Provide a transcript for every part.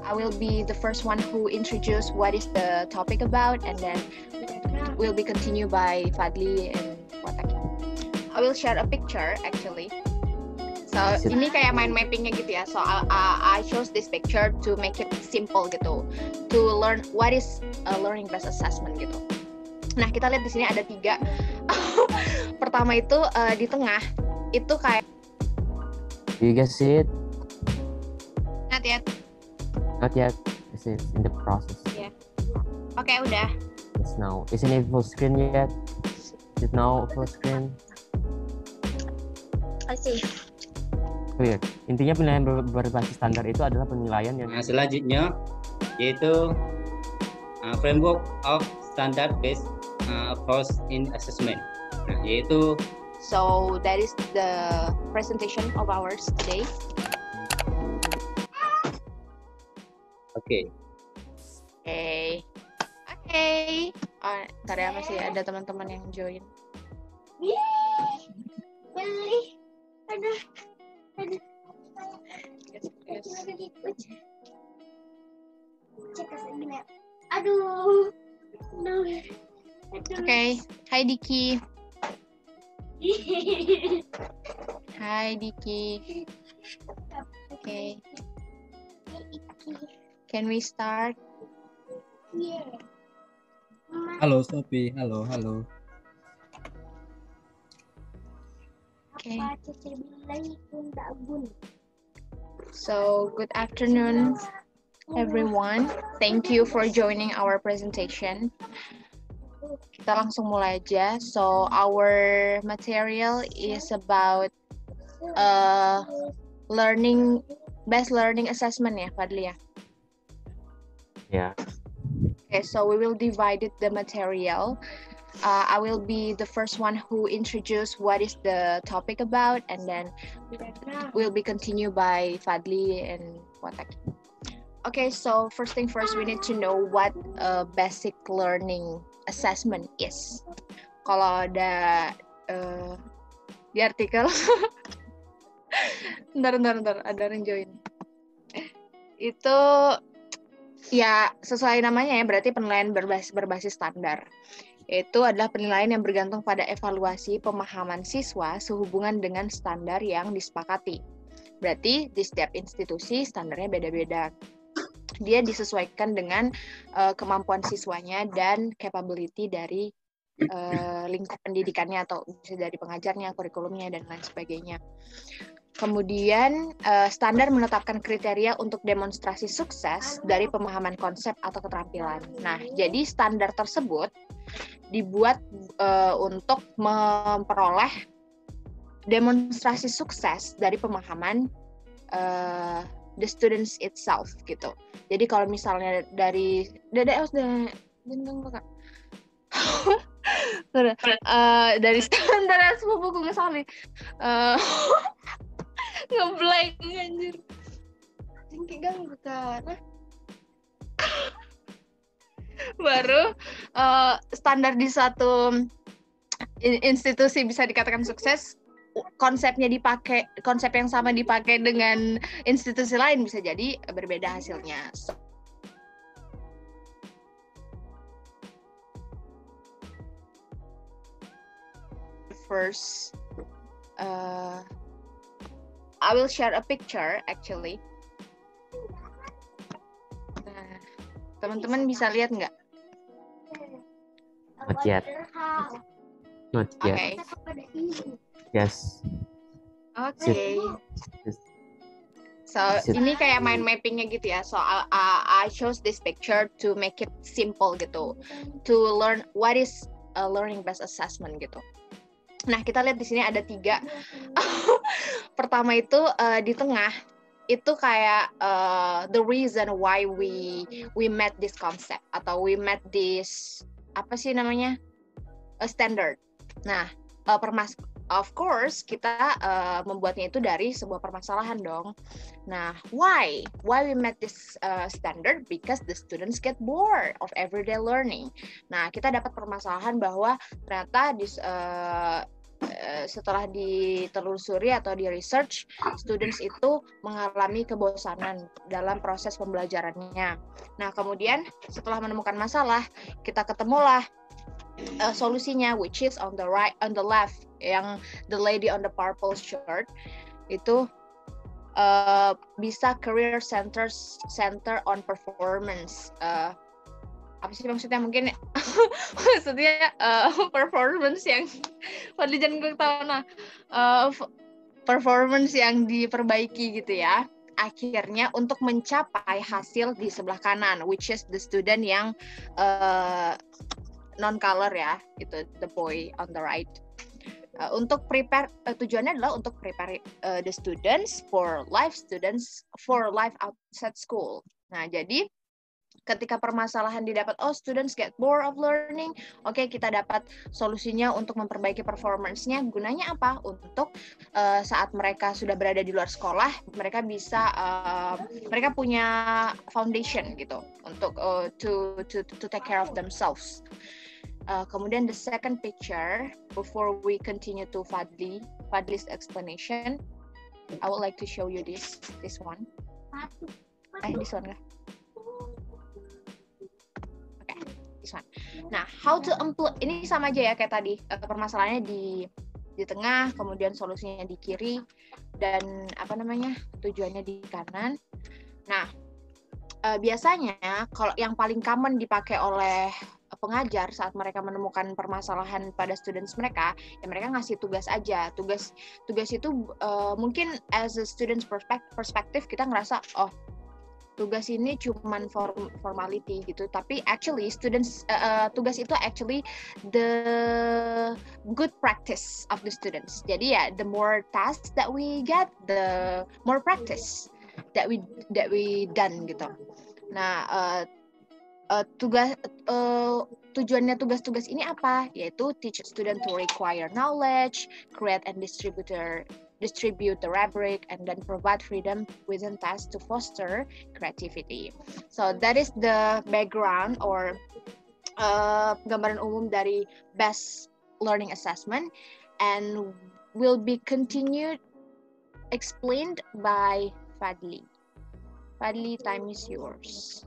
I will be the first one who introduce what is the topic about, and then will be continued by Fadli and Wataki. I will share a picture actually. So ini kayak mind mappingnya gitu ya. So I chose this picture to make it simple gitu, to learn what is a learning based assessment gitu. Nah kita lihat di sini ada 3. Pertama itu di tengah itu kayak. Do you guys see it? Not yet. Not yet. This is in the process. Yeah. Oke, udah. Yes, now. Isn't it full screen yet? Is it now full screen? I see. Clear. Intinya penilaian berbasis standar itu adalah penilaian yang selanjutnya yaitu framework of standard based approach in assessment. Nah, yaitu So that is the presentation of ours today. Oke. Ntar ya, masih ada teman-teman yang join. Beli. Aduh. Yes. Aduh. Okay. Hi Diki. Hi Diki. Okay. Can we start? Yeah. Halo Sophie, halo. Okay. Apa So, good afternoon, everyone. Thank you for joining our presentation. Kita langsung mulai aja. So, our material is about best learning assessment ya, Fadli ya? ya. Okay, so we will divide the material. I will be the first one who introduce what is the topic about, and then will be continued by Fadli and Wataki. Okay, so first thing first, we need to know what basic learning assessment is. Kalau ada di artikel, bentar, ada yang join. Itu ya sesuai namanya ya, berarti penilaian berbasis standar. Itu adalah penilaian yang bergantung pada evaluasi pemahaman siswa sehubungan dengan standar yang disepakati. Berarti di setiap institusi standarnya beda-beda. Dia disesuaikan dengan kemampuan siswanya dan capability dari lingkup pendidikannya atau bisa dari pengajarnya, kurikulumnya, dan lain sebagainya. Kemudian standar menetapkan kriteria untuk demonstrasi sukses dari pemahaman konsep atau keterampilan. Nah, jadi standar tersebut dibuat untuk memperoleh demonstrasi sukses dari pemahaman the students itself gitu. Jadi kalau misalnya dari dari standar sepupuku ngesalin ngeblank anjir. Jengki ganggu karena baru standar di suatu institusi bisa dikatakan sukses, konsepnya dipakai, konsep yang sama dipakai dengan institusi lain bisa jadi berbeda hasilnya. First, I will share a picture actually. Nah, teman-teman bisa lihat nggak? Not yet. Not yet. Okay. Yes. Okay. So ini kayak mind mappingnya gitu ya. So I chose this picture to make it simple gitu, to learn what is a learning based assessment gitu. Nah kita lihat di sini ada 3. Pertama itu di tengah itu kayak the reason why we met this concept atau we met this apa sih namanya standard. Nah of course kita membuatnya itu dari sebuah permasalahan dong. Nah why we met this standard? Because the students get bored of everyday learning. Nah kita dapat permasalahan bahwa ternyata setelah ditelusuri atau di research, students itu mengalami kebosanan dalam proses pembelajarannya. Nah, kemudian setelah menemukan masalah, kita ketemulah solusinya, which is on the left, yang the lady on the purple shirt itu bisa career center on performance. Apa sih maksudnya? Mungkin maksudnya performance yang Fadli jangan gue tahu. Nah, performance yang diperbaiki gitu ya, akhirnya untuk mencapai hasil di sebelah kanan, which is the student yang non color ya, itu the boy on the right. Untuk prepare, tujuannya adalah untuk prepare the students for life outside school. Nah, jadi ketika permasalahan didapat, students get bored of learning, kita dapat solusinya untuk memperbaiki performance-nya. Gunanya apa? Untuk saat mereka sudah berada di luar sekolah, mereka bisa mereka punya foundation gitu untuk to take care of themselves. Kemudian the second picture, before we continue to Fadli's explanation, I would like to show you this one. This one kah? Nah, how to ini sama aja ya kayak tadi, permasalahannya di tengah, kemudian solusinya di kiri, dan tujuannya di kanan. Nah, biasanya kalau yang paling common dipakai oleh pengajar saat mereka menemukan permasalahan pada students mereka, ya mereka ngasih tugas aja. Tugas itu mungkin as a students perspective kita ngerasa tugas ini cuman formality gitu, tapi actually students tugas itu actually the good practice of the students. Jadi ya, the more tasks that we get, the more practice that we done gitu. Nah, tujuannya tugas-tugas ini apa? Yaitu teach student to require knowledge, create and distribute the rubric, and then provide freedom within tasks to foster creativity. So that is the background or gambaran umum dari best learning assessment, and will be continued explained by Fadli. Fadli, time is yours.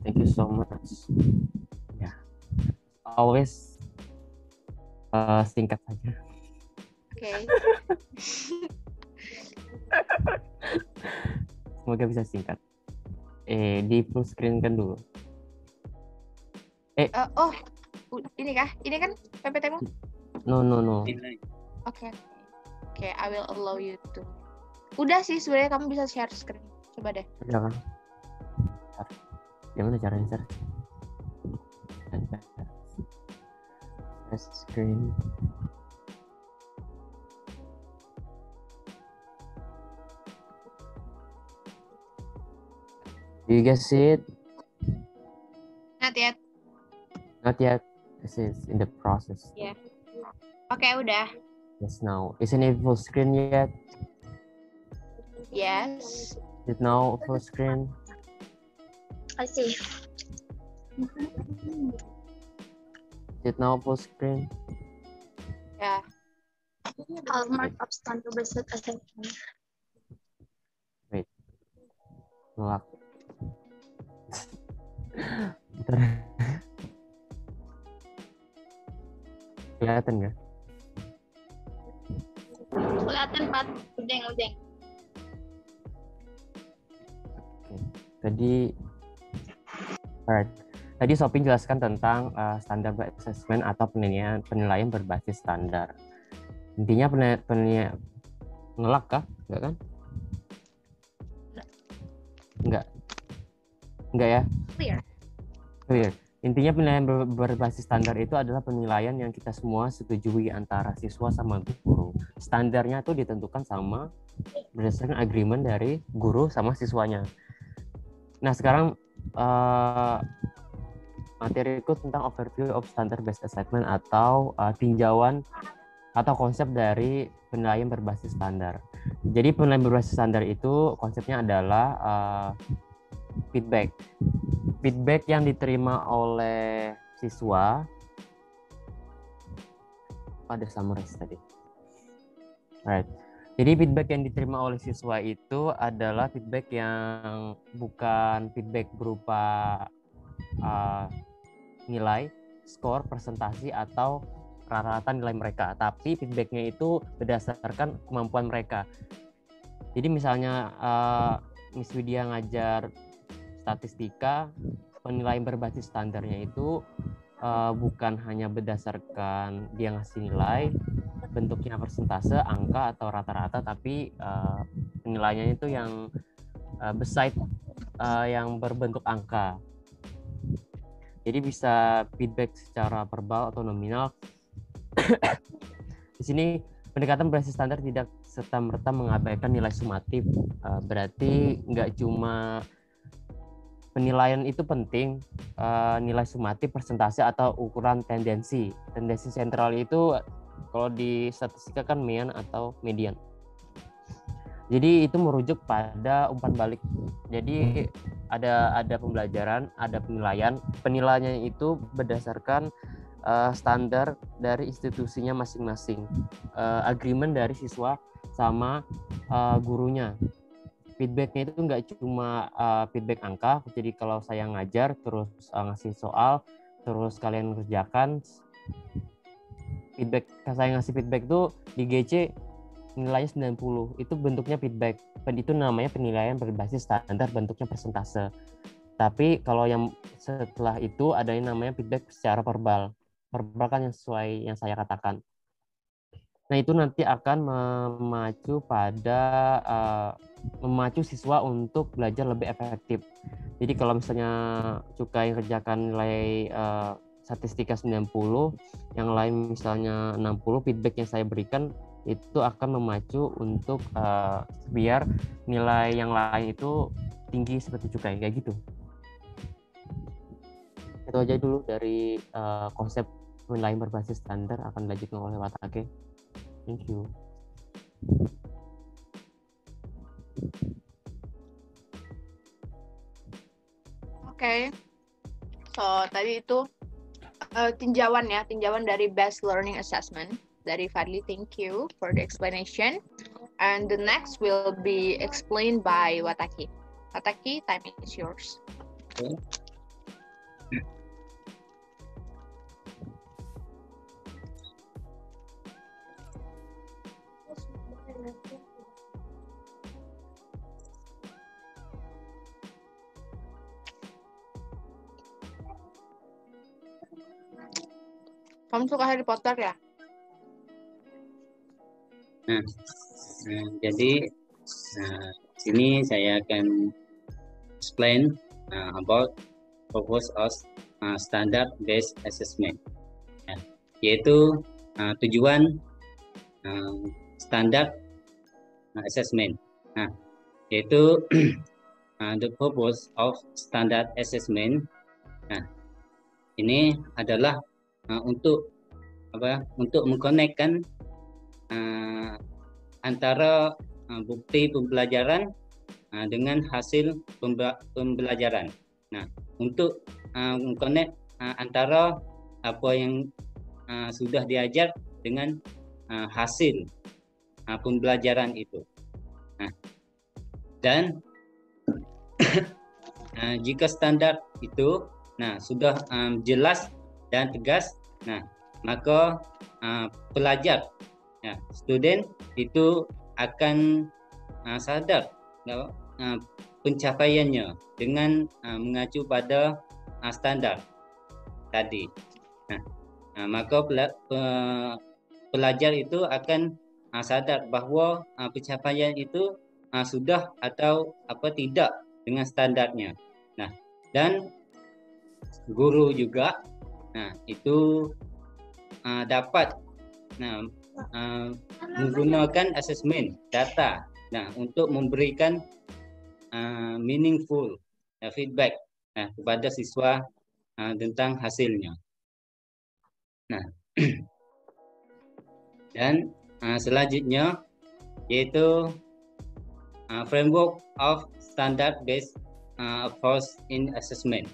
Thank you so much. Ya, always singkat saja. Okay. Semoga bisa singkat. Di full screen kan dulu. Ini kah? Ini kan PPT-mu? No. Oke, I will allow you to. Udah sih, sebenarnya kamu bisa share screen. Coba deh. Udah kan? Gimana caranya share? Share screen. Do you guys see it? Not yet. Not yet. This is in the process. Yeah. Oke, udah. Yes, now. Isn't it full screen yet? Yes. Is it now full screen? I see. Is it now full screen? Ya. Hallmark of standard-based assessment. Wait. Nolak. Kelihatan nggak? Kelihatan Pak. Udeng. Oke. Tadi Sophie jelaskan tentang standar assessment atau penilaian berbasis standar. Intinya penilaian ngelak kah? Enggak kan? Enggak ya? Clear. Intinya penilaian berbasis standar itu adalah penilaian yang kita semua setujui antara siswa sama guru. Standarnya itu ditentukan sama berdasarkan agreement dari guru sama siswanya. Nah, sekarang materiku tentang overview of standard based assessment atau tinjauan atau konsep dari penilaian berbasis standar. Jadi penilaian berbasis standar itu konsepnya adalah feedback yang diterima oleh siswa ada summarize tadi. Alright. Jadi feedback yang diterima oleh siswa itu adalah feedback yang bukan feedback berupa nilai, skor, presentasi, atau rata-rata nilai mereka, tapi feedbacknya itu berdasarkan kemampuan mereka. Jadi misalnya Miss Widya ngajar statistika, penilaian berbasis standarnya itu bukan hanya berdasarkan dia ngasih nilai, bentuknya persentase, angka, atau rata-rata, tapi penilaiannya itu yang beside yang berbentuk angka. Jadi bisa feedback secara verbal atau nominal. Di sini pendekatan berbasis standar tidak serta-merta mengabaikan nilai sumatif. Berarti nggak cuma penilaian itu penting, nilai sumatif, persentase, atau ukuran tendensi. Tendensi sentral itu kalau di statistika kan mean atau median. Jadi itu merujuk pada umpan balik. Jadi ada pembelajaran, ada penilaian. Penilaiannya itu berdasarkan standar dari institusinya masing-masing, agreement dari siswa sama gurunya. Feedbacknya itu nggak cuma feedback angka, jadi kalau saya ngajar terus ngasih soal, terus kalian kerjakan, feedback saya ngasih feedback tuh di GC nilainya 90, itu bentuknya feedback, itu namanya penilaian berbasis standar, bentuknya persentase. Tapi kalau yang setelah itu ada yang namanya feedback secara verbal kan yang sesuai yang saya katakan. Nah itu nanti akan memacu siswa untuk belajar lebih efektif. Jadi kalau misalnya Cukai kerjakan nilai statistika 90, yang lain misalnya 60, feedback yang saya berikan itu akan memacu untuk biar nilai yang lain itu tinggi seperti Cukai, kayak gitu. Itu aja dulu dari konsep penilaian berbasis standar, akan dilanjutkan oleh Watake. Thank you. Oke. So, tadi itu tinjauan dari Best Learning Assessment dari Fadli. Thank you for the explanation. And the next will be explained by Wataki. Wataki, time is yours. Okay. Kamu suka Harry Potter ya? Jadi sini saya akan explain about purpose of standard based assessment, yaitu tujuan standard assessment. Yaitu the purpose of standard assessment. Ini adalah untuk mengkonekkan antara bukti pembelajaran dengan hasil pembelajaran. Untuk mengkonek antara apa yang sudah diajar dengan hasil pembelajaran itu. Dan jika standar itu sudah jelas dan tegas, maka pelajar, student itu akan sadar pencapaiannya dengan mengacu pada standar tadi. Maka pelajar itu akan sadar bahwa pencapaian itu sudah atau tidak dengan standarnya. Dan guru juga itu dapat menggunakan asesmen data untuk memberikan meaningful feedback kepada siswa tentang hasilnya. Dan selanjutnya yaitu framework of standard based approach in assessment.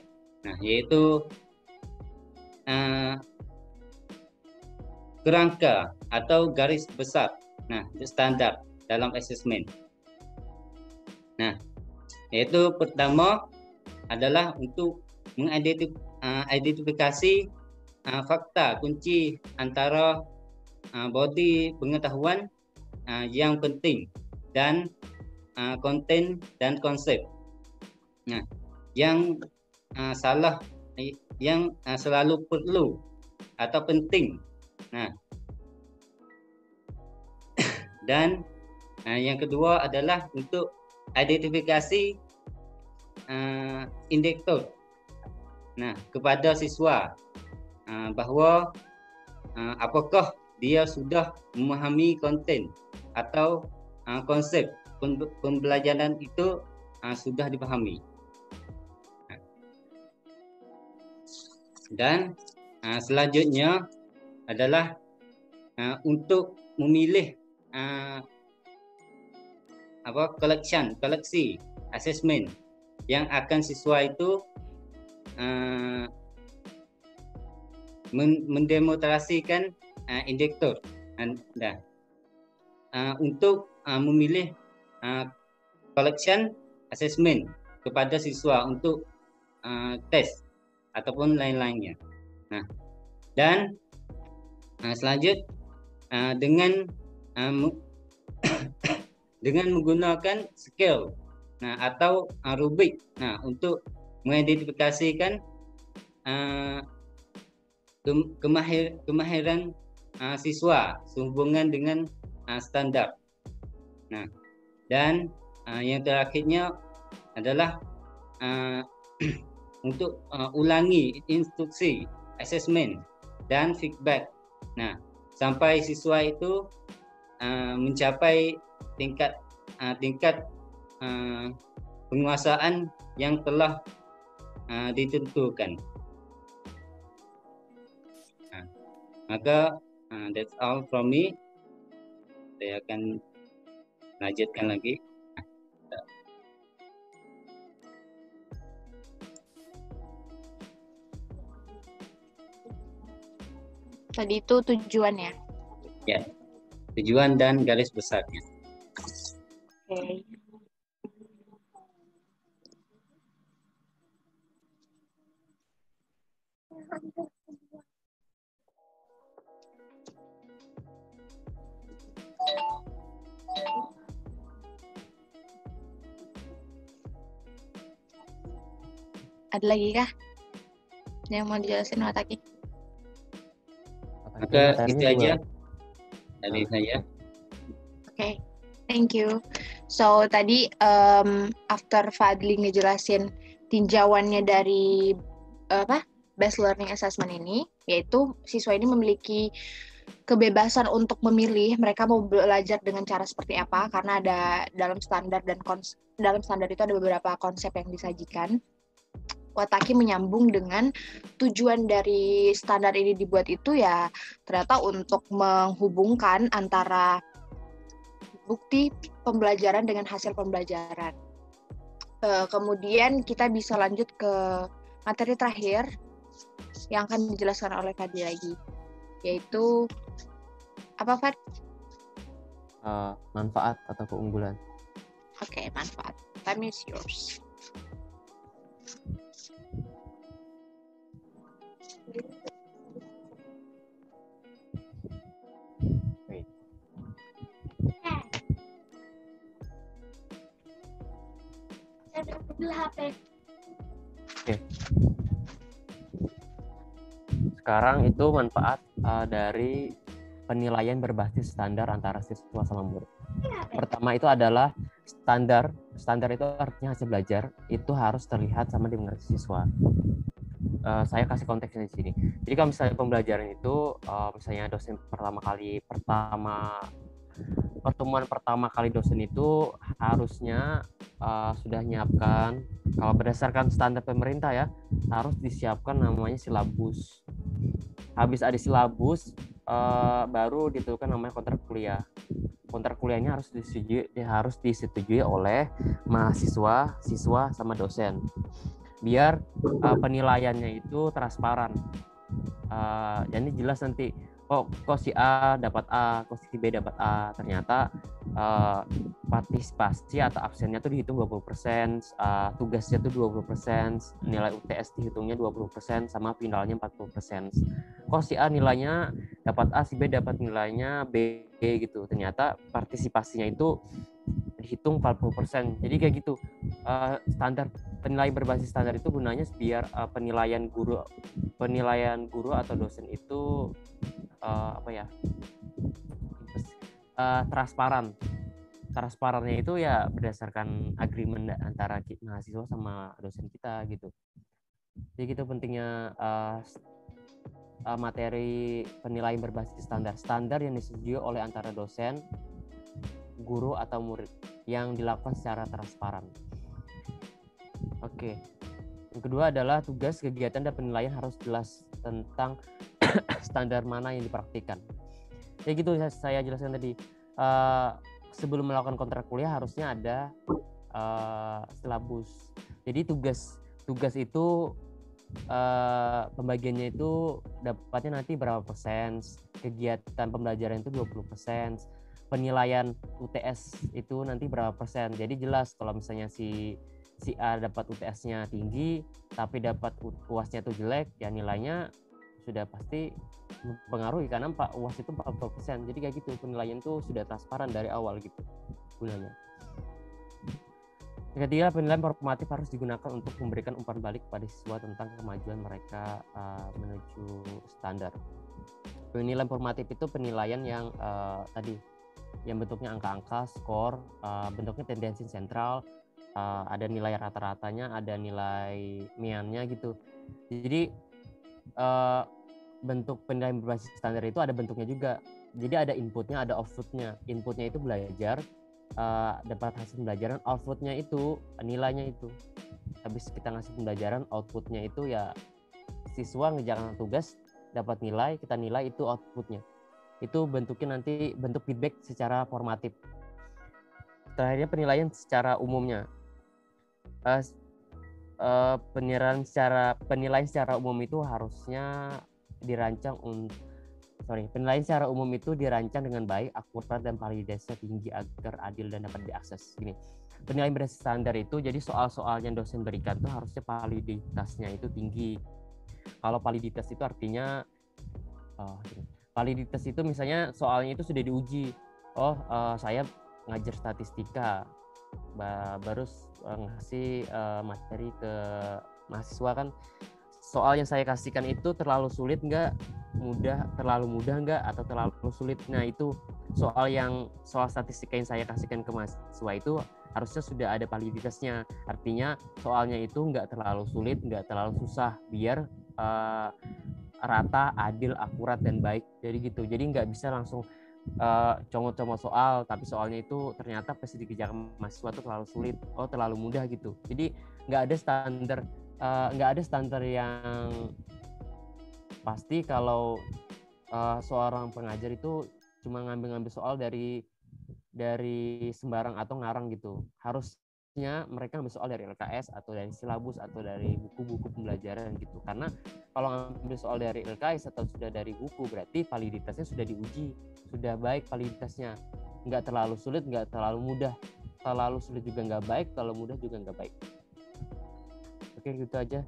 Yaitu kerangka atau garis besar. Nah, standar dalam asesmen. Nah, yaitu pertama adalah untuk mengidentifikasi fakta kunci antara body pengetahuan yang penting dan konten dan konsep. Nah, yang selalu perlu atau penting. Nah, dan yang kedua adalah untuk identifikasi indikator. Nah, kepada siswa bahwa apakah dia sudah memahami konten atau konsep pembelajaran itu sudah dipahami. Dan selanjutnya adalah untuk memilih koleksi asesmen yang akan siswa itu mendemonstrasikan indikator. Untuk memilih collection assessment kepada siswa untuk tes ataupun lain-lainnya. Nah, dan selanjutnya dengan menggunakan skill atau rubrik untuk mengidentifikasikan kemahiran siswa sehubungan dengan standar. Nah, dan yang terakhirnya adalah untuk ulangi instruksi, assessment dan feedback. Nah, sampai siswa itu mencapai tingkat penguasaan yang telah ditentukan. Maka that's all from me. Saya akan lanjutkan lagi. Tadi itu tujuannya. Ya, tujuan dan garis besarnya. Oke. Ada lagi kah yang mau dijelasin Wataki? Maka itu aja dari saya. Oke, thank you. So tadi after Fadli ngejelasin tinjauannya dari based learning assessment ini, yaitu siswa ini memiliki kebebasan untuk memilih mereka mau belajar dengan cara seperti apa, karena ada dalam standar dalam standar itu ada beberapa konsep yang disajikan. Wataki menyambung dengan tujuan dari standar ini dibuat itu ya ternyata untuk menghubungkan antara bukti pembelajaran dengan hasil pembelajaran. Kemudian kita bisa lanjut ke materi terakhir yang akan dijelaskan oleh Fadli lagi, yaitu apa, Fad? Manfaat atau keunggulan. Oke, manfaat. Time is yours. Oke. Sekarang itu manfaat dari penilaian berbasis standar antara siswa sama murid. Pertama itu adalah standar itu artinya hasil belajar itu harus terlihat sama dimengerti siswa. Saya kasih konteksnya di sini. Jadi kalau misalnya pembelajaran itu misalnya dosen pertemuan pertama kali dosen itu harusnya sudah menyiapkan, kalau berdasarkan standar pemerintah ya, harus disiapkan namanya silabus. Habis ada silabus baru ditentukan namanya kontrak kuliah. Kontrak kuliahnya harus disetujui oleh mahasiswa, siswa sama dosen. Biar penilaiannya itu transparan. Jadi jelas nanti kok si A dapat A, kok si B dapat A. Ternyata partisipasi atau absennya tuh dihitung 20%, tugasnya tuh 20%, nilai UTS dihitungnya 20%, sama finalnya 40%. Kok si A nilainya dapat A, si B dapat nilainya B gitu. Ternyata partisipasinya itu dihitung 40%. Jadi kayak gitu. Standar penilaian berbasis standar itu gunanya biar penilaian guru atau dosen itu transparannya itu ya berdasarkan agreement antara mahasiswa sama dosen kita gitu. Jadi gitu pentingnya materi penilaian berbasis standar yang disetujui oleh antara dosen, guru atau murid yang dilakukan secara transparan. Oke. Yang kedua adalah tugas, kegiatan, dan penilaian harus jelas tentang standar mana yang dipraktikkan. Ya gitu saya jelaskan tadi. Sebelum melakukan kontrak kuliah harusnya ada silabus. Jadi tugas itu pembagiannya itu dapatnya nanti berapa persen, kegiatan pembelajaran itu 20%, penilaian UTS itu nanti berapa persen. Jadi jelas kalau misalnya si A dapat UTS-nya tinggi tapi dapat UAS-nya itu jelek, ya nilainya sudah pasti mempengaruhi karena UAS itu 40%. Jadi kayak gitu, penilaian itu sudah transparan dari awal gitu gunanya. Yang ketiga, penilaian formatif harus digunakan untuk memberikan umpan balik kepada siswa tentang kemajuan mereka menuju standar. Penilaian formatif itu penilaian yang tadi yang bentuknya angka-angka, skor, bentuknya tendensi sentral, ada nilai rata-ratanya, ada nilai mediannya gitu. Jadi bentuk penilaian berbasis standar itu ada bentuknya juga. Jadi ada inputnya, ada outputnya. Inputnya itu belajar, dapat hasil pembelajaran, outputnya itu nilainya itu. Habis kita ngasih pembelajaran, outputnya itu ya siswa ngejalan tugas, dapat nilai, kita nilai itu outputnya. Itu bentuknya nanti bentuk feedback secara formatif. Terakhirnya penilaian secara umumnya. Penilaian secara umum itu harusnya penilaian secara umum itu dirancang dengan baik, akurat, dan validitasnya tinggi agar adil dan dapat diakses. Gini, penilaian berbasis standar itu jadi soal-soal yang dosen berikan tuh harusnya validitasnya itu tinggi. Kalau validitas itu artinya validitas itu misalnya soalnya itu sudah diuji. Saya ngajar statistika, baru ngasih materi ke mahasiswa kan, soal yang saya kasihkan itu terlalu sulit nggak, terlalu mudah nggak, atau terlalu sulit. Nah itu soal statistika yang saya kasihkan ke mahasiswa itu harusnya sudah ada validitasnya, artinya soalnya itu nggak terlalu sulit, nggak terlalu susah, biar rata, adil, akurat, dan baik. Jadi gitu, jadi nggak bisa langsung comot-comot soal, tapi soalnya itu ternyata pas dikerjakan mahasiswa itu terlalu sulit, terlalu mudah gitu. Jadi nggak ada standar yang pasti kalau seorang pengajar itu cuma ngambil soal dari sembarang atau ngarang gitu. Harusnya mereka ngambil soal dari LKS atau dari silabus atau dari buku-buku pembelajaran gitu. Karena kalau ngambil soal dari LKS atau sudah dari buku, berarti validitasnya sudah diuji, sudah baik validitasnya. Nggak terlalu sulit, nggak terlalu mudah. Terlalu sulit juga nggak baik, terlalu mudah juga nggak baik. Oke, gitu aja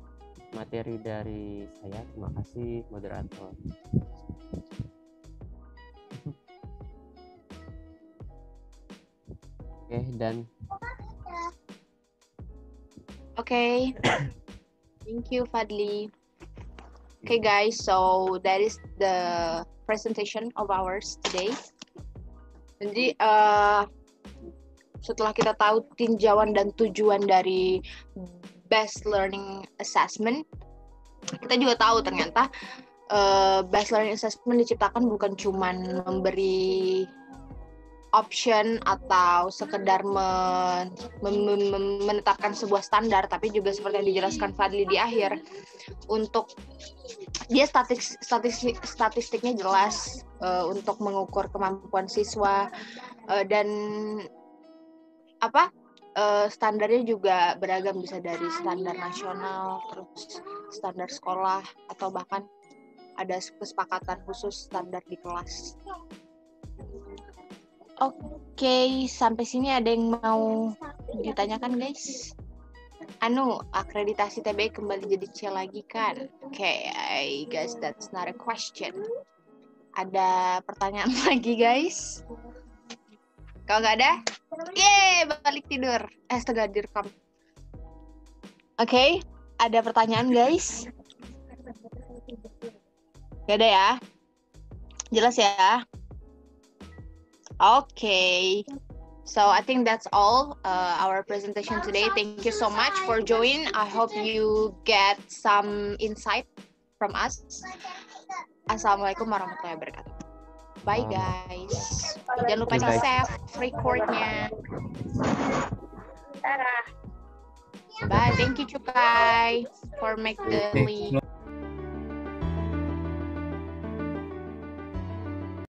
materi dari saya. Terima kasih, moderator. Oke, dan Okay. Thank you, Fadli. Okay, guys, so that is the presentation of ours today. Jadi setelah kita tahu tinjauan dan tujuan dari Best Learning Assessment, kita juga tahu ternyata Best Learning Assessment diciptakan bukan cuman memberi option atau sekedar menetapkan sebuah standar, tapi juga seperti yang dijelaskan Fadli di akhir, untuk dia statistiknya jelas untuk mengukur kemampuan siswa, dan standarnya juga beragam, bisa dari standar nasional, terus standar sekolah, atau bahkan ada kesepakatan khusus standar di kelas. Oke, sampai sini ada yang mau ditanyakan guys? Akreditasi TBI kembali jadi C lagi kan? Oke, I guess that's not a question. Ada pertanyaan lagi guys? Kalau nggak ada, balik tidur. Astaga, direkam. Oke, ada pertanyaan guys? Gak ada ya? Jelas ya? Okay. So I think that's all our presentation today. Thank you so much for joining. I hope you get some insight from us. Assalamualaikum warahmatullahi wabarakatuh. Bye guys. Jangan lupa di save recordnya. Bye. Thank you Cukai for make the link.